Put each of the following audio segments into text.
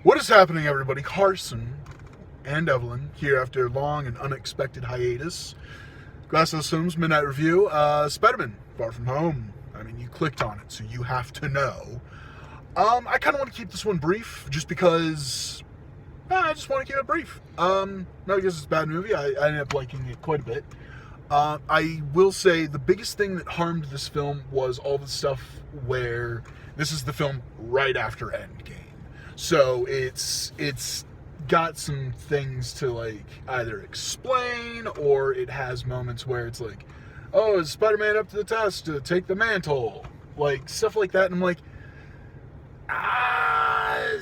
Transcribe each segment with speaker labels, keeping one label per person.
Speaker 1: What is happening, everybody? Carson and Evelyn here after a long and unexpected hiatus. Glasshouse Films Midnight Review. Spider-Man Far From Home. I mean, you clicked on it, so you have to know. I kind of want to keep this one brief, just because I just want to keep it brief. Not because it's a bad movie. I ended up liking it quite a bit. I will say the biggest thing that harmed this film was all the stuff where this is the film right after Endgame. So it's got some things to like either explain, or it has moments where it's like, oh, is Spider-Man up to the task to take the mantle? Like stuff like that, and I'm like, I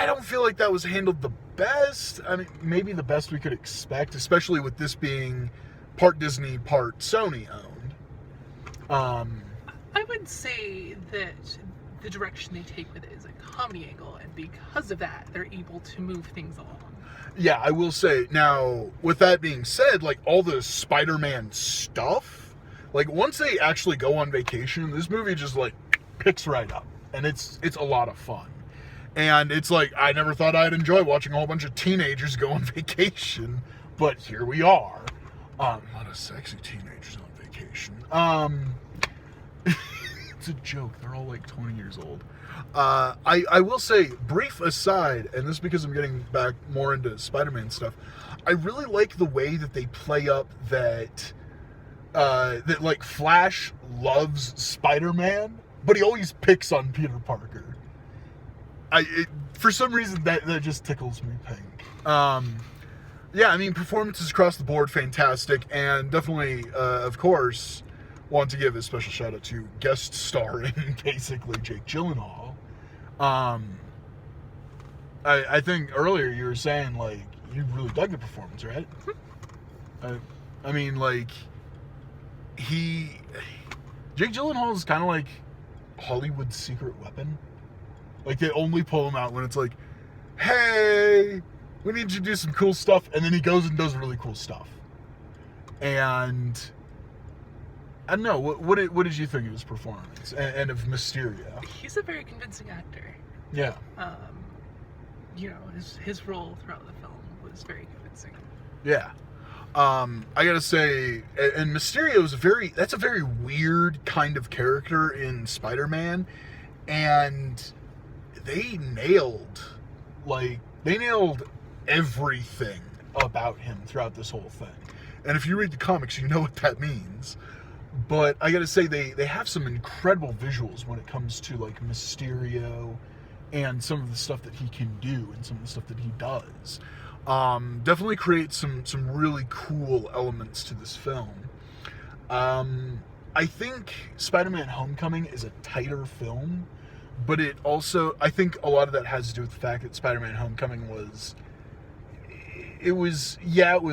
Speaker 1: don't feel like that was handled the best. I mean, maybe the best we could expect, especially with this being part Disney, part Sony owned.
Speaker 2: I would say that the direction they take with it is a comedy angle, and because of that, they're able to move things along.
Speaker 1: Yeah, I will say, now, with that being said, like, all the Spider-Man stuff, like, once they actually go on vacation, this movie just, like, picks right up, and it's a lot of fun. And it's like, I never thought I'd enjoy watching a whole bunch of teenagers go on vacation, but here we are. A lot of sexy teenagers on vacation. It's a joke. They're all like 20 years old. I will say, brief aside, and this is because I'm getting back more into Spider-Man stuff, I really like the way that they play up that like Flash loves Spider-Man, but he always picks on Peter Parker. For some reason that just tickles me pink. Yeah, I mean, performances across the board, fantastic, and definitely, of course, want to give a special shout out to guest starring, basically, Jake Gyllenhaal. I think earlier you were saying, like, you really dug the performance, right? I mean, like, Jake Gyllenhaal is kind of like Hollywood's secret weapon. Like, they only pull him out when it's like, hey, we need you to do some cool stuff, and then he goes and does really cool stuff. And I don't know, what did you think of his performance and of Mysterio?
Speaker 2: He's a very convincing actor.
Speaker 1: Yeah.
Speaker 2: His role throughout the film was very convincing.
Speaker 1: Yeah. I gotta say, and Mysterio is that's a very weird kind of character in Spider-Man, and they nailed everything about him throughout this whole thing. And if you read the comics, you know what that means. But I gotta say, they have some incredible visuals when it comes to like Mysterio and some of the stuff that he can do and some of the stuff that he does. Definitely creates some really cool elements to this film. I think Spider-Man Homecoming is a tighter film, but it also, I think a lot of that has to do with the fact that Spider-Man Homecoming was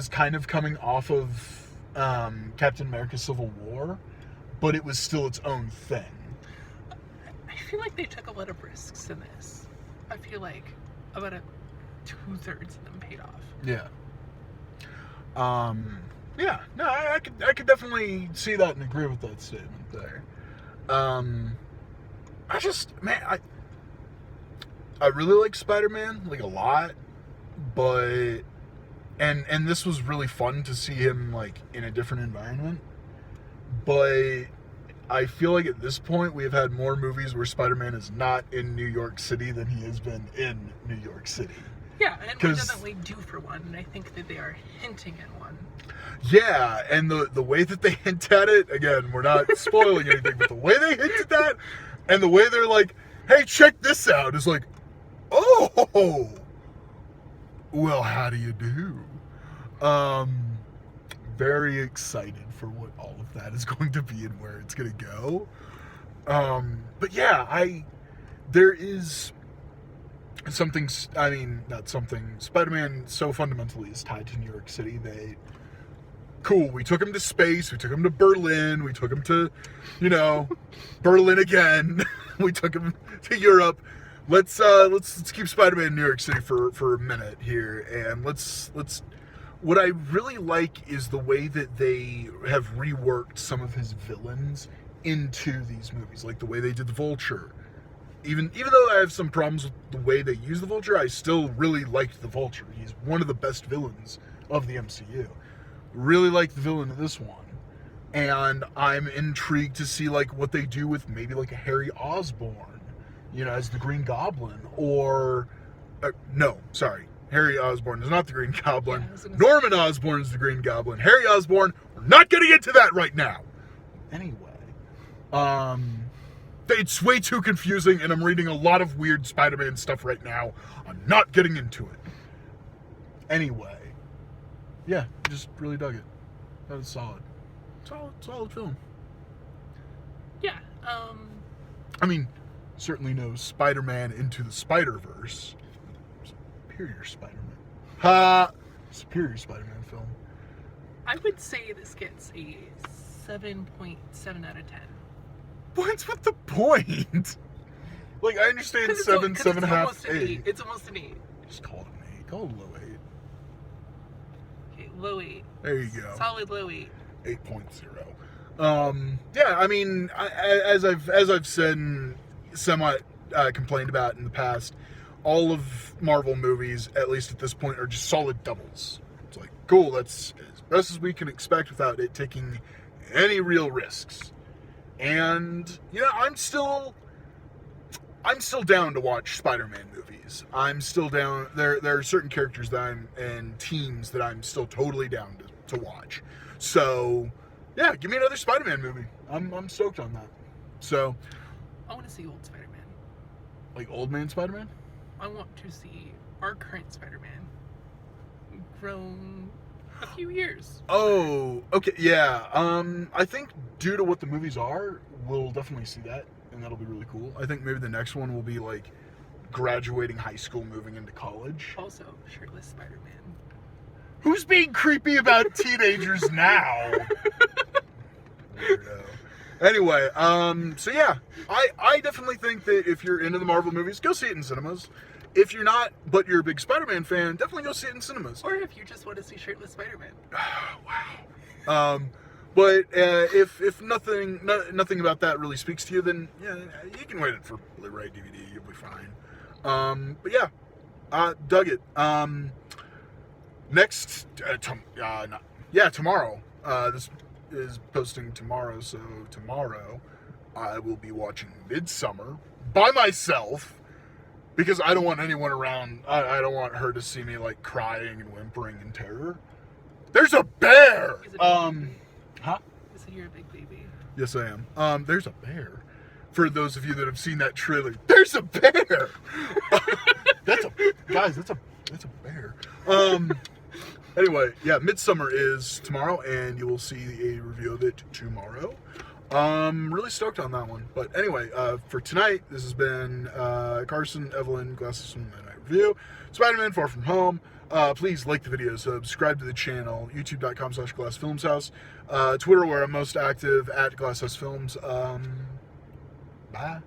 Speaker 1: kind of coming off of Captain America Civil War, but it was still its own thing.
Speaker 2: I feel like they took a lot of risks in this. I feel like about 2/3 of them paid off.
Speaker 1: Yeah. Yeah, no, I could definitely see that and agree with that statement there. I really like Spider-Man, like, a lot, but and this was really fun to see him like in a different environment, but I feel like at this point we have had more movies where Spider-Man is not in New York City than he has been in New York City.
Speaker 2: Yeah, and we're definitely due for one, and I think that they are hinting at one.
Speaker 1: Yeah, and the way that they hint at it, again, we're not spoiling anything, but the way they hint at that, and the way they're like, hey, check this out, is like, oh, well, how do you do? Very excited for what all of that is going to be and where it's going to go. But yeah, there is something, I mean, not something, Spider-Man so fundamentally is tied to New York City. We took him to space, we took him to Berlin, we took him to, Berlin again, we took him to Europe. Let's keep Spider-Man in New York City for a minute here, and let's what I really like is the way that they have reworked some of his villains into these movies, like the way they did the Vulture even though I have some problems with the way they use the Vulture, I still really liked the Vulture. He's one of the best villains of the MCU. Really like the villain of this one. And I'm intrigued to see like what they do with maybe like a Harry Osborn, you know, as the Green Goblin, or no, sorry, Harry Osborn is not the Green Goblin.
Speaker 2: Yeah,
Speaker 1: Norman Osborn is the Green Goblin. Harry Osborn, we're not getting into that right now. Anyway, it's way too confusing, and I'm reading a lot of weird Spider-Man stuff right now. I'm not getting into it. Anyway, yeah, just really dug it. That was solid. Solid film.
Speaker 2: Yeah.
Speaker 1: I mean, certainly no Spider-Man Into the Spider-Verse. Superior Spider-Man. Superior Spider-Man film.
Speaker 2: I would say this gets a 7.7 out of 10.
Speaker 1: What's with the point? Like, I understand 7, 7.5, 8.
Speaker 2: It's almost an 8.
Speaker 1: Just call it an 8. Call it a low 8.
Speaker 2: Okay, low 8.
Speaker 1: There you go.
Speaker 2: Solid low 8.
Speaker 1: 8.0. Yeah, I mean, as I've said and somewhat complained about in the past, all of Marvel movies, at least at this point, are just solid doubles. It's like, cool, that's as best as we can expect without it taking any real risks. And, you know, I'm still down to watch Spider-Man movies. I'm still down. There are certain characters and teams that I'm still totally down to watch. So, yeah, give me another Spider-Man movie. I'm stoked on that. So,
Speaker 2: I want to see old Spider-Man.
Speaker 1: like old man Spider-Man?
Speaker 2: I want to see our current Spider-Man grown a few years.
Speaker 1: Oh, okay, yeah. I think due to what the movies are, we'll definitely see that, and that'll be really cool. I think maybe the next one will be like graduating high school, moving into college.
Speaker 2: Also, shirtless Spider-Man.
Speaker 1: Who's being creepy about teenagers now? Weirdo. Anyway, so yeah, I definitely think that if you're into the Marvel movies, go see it in cinemas. If you're not, but you're a big Spider-Man fan, definitely go see it in cinemas.
Speaker 2: Or if you just want to see shirtless Spider-Man.
Speaker 1: Wow. But if nothing about that really speaks to you, then yeah, you can wait it for Blu-ray, DVD. You'll be fine. But yeah, dug it. Tomorrow. This is posting tomorrow, so tomorrow I will be watching Midsummer by myself because I don't want anyone around. I don't want her to see me like crying and whimpering in terror. There's a bear. Huh?
Speaker 2: You said you're a big baby.
Speaker 1: Yes, I am. There's a bear. For those of you that have seen that trailer, there's a bear. That's a bear. Anyway, yeah, Midsummer is tomorrow, and you will see a review of it tomorrow. Really stoked on that one. But anyway, for tonight, this has been Carson, Evelyn, Glasses from Midnight Review, Spider-Man Far From Home. Please like the video, subscribe to the channel, youtube.com/glassfilmshouse, Twitter where I'm most active, @glasshousefilms. Bye.